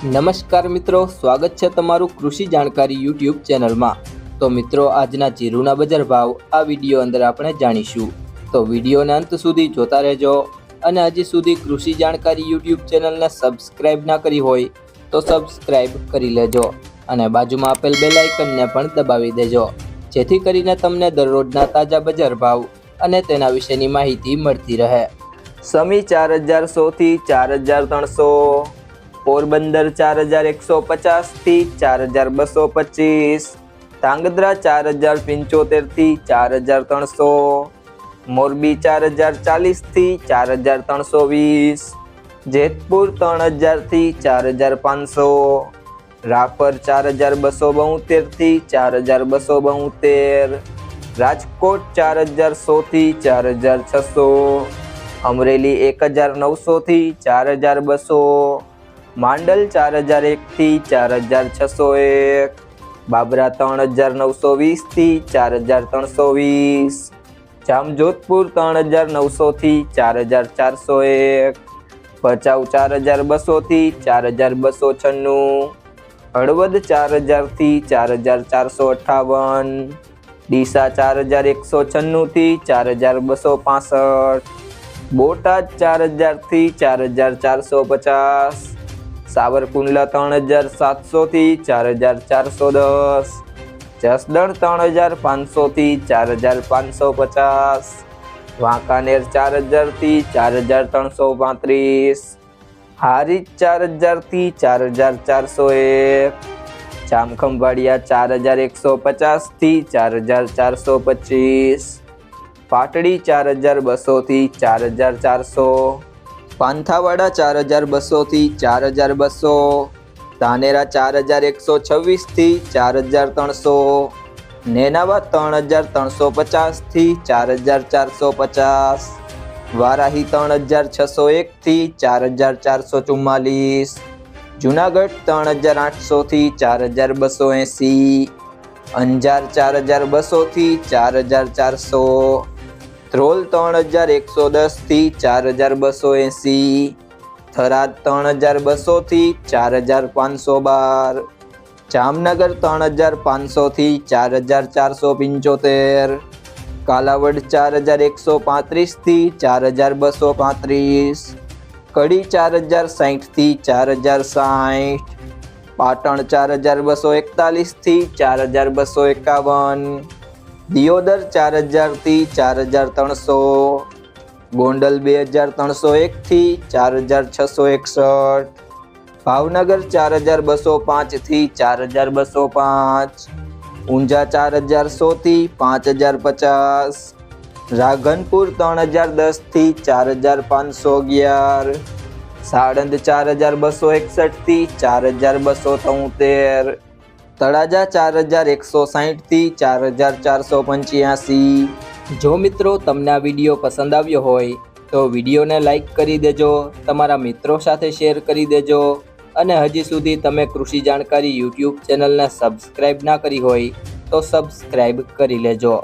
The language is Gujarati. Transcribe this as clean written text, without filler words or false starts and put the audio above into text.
નમસ્કાર મિત્રો, સ્વાગત છે તમારું કૃષિ જાણકારી યુટ્યુબ ચેનલમાં। તો મિત્રો, આજના જીરુના બજાર ભાવ આ વિડીયો અંદર આપણે જાણીશું, તો વિડીયોને અંત સુધી જોતા રહેજો। અને હજી સુધી કૃષિ જાણકારી યુટ્યુબ ચેનલને સબસ્ક્રાઇબ ના કરી હોય તો સબસ્ક્રાઇબ કરી લેજો અને બાજુમાં આપેલ બેલ આઇકનને પણ દબાવી દેજો, જેથી કરીને તમને દરરોજના તાજા બજાર ભાવ અને તેના વિશેની માહિતી મળતી રહે। સમી 4100 થી 4300, पोरबंदर 4150 થી 4225, ધાંગધ્રા 4075 થી 4300, मोरबी 4040 થી 4320, जेतपुर 3000 થી 4500, रापर 4272 થી 4272, राजकोट 4100 થી 4600, अमरेली 1900 થી 4200, માંડલ 4001 થી 4601, બાબરા 3920 થી 4320, જામજોધપુર 3900 થી 4401, ભચાઉ 4200 થી 4296, હળવદ 4000 થી 4458, ડીસા 4196 થી 4265, બોટાદ 4000 થી 4450, સાવરકુંડલા 3700 થી 4410, જસદણ 3500 થી 4550, વાંકાનેર 4000 થી 4335, હારીજ 4000 થી 4401, જામખંભાળિયા 4150 થી 4425, પાટડી 4200 થી 4400, પાંથાવાડા 4200 થી 4200, ધાનેરા 4126 થી 4300, નેનાવા 3350 થી 4450, વારાહી 3601 થી 4444, જુનાગઢ 3800 થી 4280, અંજાર 4200 થી 4400, ધ્રોલ 3110 થી 4280, થરાદ 3200 થી 4512, જામનગર 3500 થી 4475, કાલાવડ 4135 થી 4235, કડી 4060 થી 4060, પાટણ 4241 થી 4251, દિયોદર 4000 થી 4300, ગોંડલ 2301 થી 4661, ભાવનગર 4205 થી 4205, ઊંઝા 4100 થી 5050, રાધનપુર 3010 થી 4511, સાણંદ 4261 થી 4273, તળાજા 4160 થી 4485। જો મિત્રો તમને આ વિડીયો પસંદ આવ્યો હોય તો વિડીયોને લાઈક કરી દેજો, તમારા મિત્રો સાથે શેર કરી દેજો અને હજી સુધી તમે કૃષિ જાણકારી યુટ્યુબ ચેનલને સબસ્ક્રાઇબ ના કરી હોય તો સબસ્ક્રાઇબ કરી લેજો।